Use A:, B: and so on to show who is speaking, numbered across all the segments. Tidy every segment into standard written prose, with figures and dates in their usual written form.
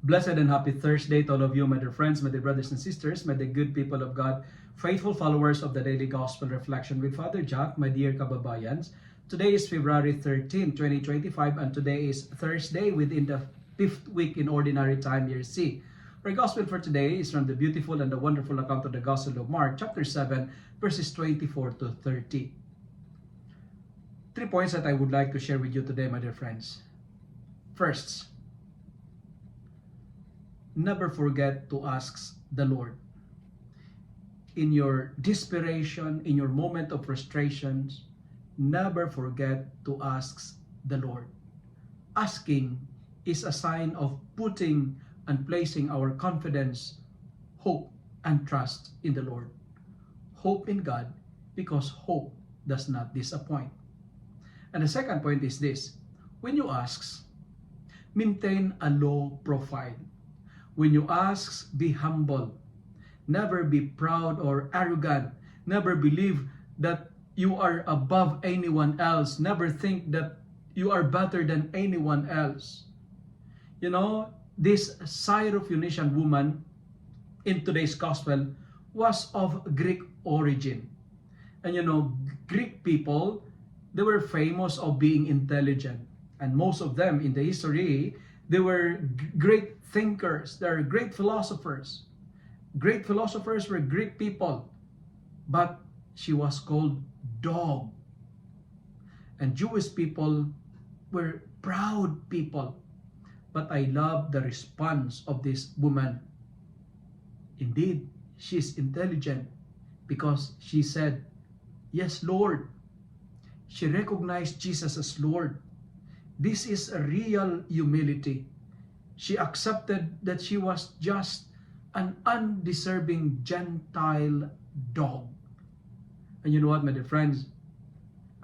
A: Blessed and happy Thursday to all of you, my dear friends, my dear brothers and sisters, my dear good people of God, faithful followers of the Daily Gospel Reflection with Father Jack, my dear kababayans. Today is February 13, 2025, and today is Thursday within the 5th week in Ordinary Time, Year C. Our Gospel for today is from the beautiful and the wonderful account of the Gospel of Mark, chapter 7, verses 24 to 30. 3 points that I would like to share with you today, my dear friends. First, never forget to ask the Lord. In your desperation, in your moment of frustrations, never forget to ask the Lord. Asking is a sign of putting and placing our confidence, hope, and trust in the Lord. Hope in God, because hope does not disappoint. And the second point is this: when you ask, maintain a low profile. When you ask, be humble. Never be proud or arrogant. Never believe that you are above anyone else. Never think that you are better than anyone else. You know, this Syrophoenician woman in today's gospel was of Greek origin. And you know, Greek people, they were famous of being intelligent. And most of them in the history, they were great thinkers. They are great philosophers. Great philosophers were Greek people. But she was called dog. And Jewish people were proud people. But I love the response of this woman. Indeed, she is intelligent because she said, "Yes, Lord." She recognized Jesus as Lord. This is a real humility. She accepted that she was just an undeserving Gentile dog. And you know what, my dear friends?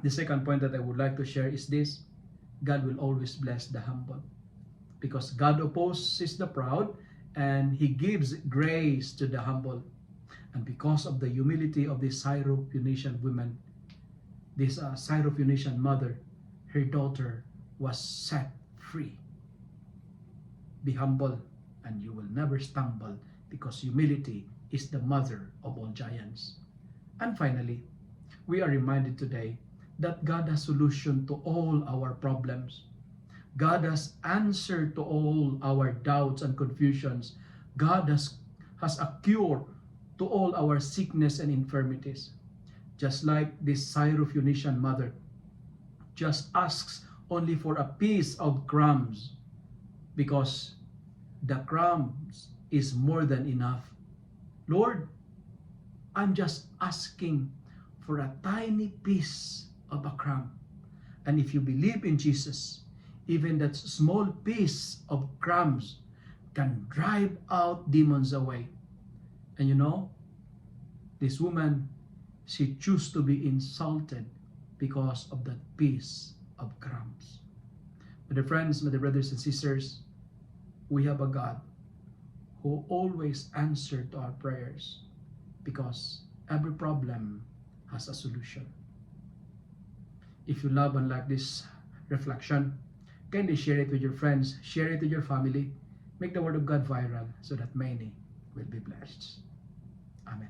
A: The second point that I would like to share is this: God will always bless the humble. Because God opposes the proud and He gives grace to the humble. And because of the humility of this Syrophoenician woman, this Syrophoenician mother, her daughter was set free. Be humble and you will never stumble, because humility is the mother of all giants. And finally, we are reminded today that God has solution to all our problems. God has answer to all our doubts and confusions. God has a cure to all our sickness and infirmities. Just like this Syrophoenician mother just asks only for a piece of crumbs, because the crumbs is more than enough. Lord, I'm just asking for a tiny piece of a crumb. And if you believe in Jesus, even that small piece of crumbs can drive out demons away. And you know, this woman, she chose to be insulted because of that piece of crumbs. My dear friends, my dear brothers and sisters, we have a God who always answers to our prayers, because every problem has a solution. If you love and like this reflection, kindly share it with your friends, share it with your family, make the word of God viral so that many will be blessed. Amen.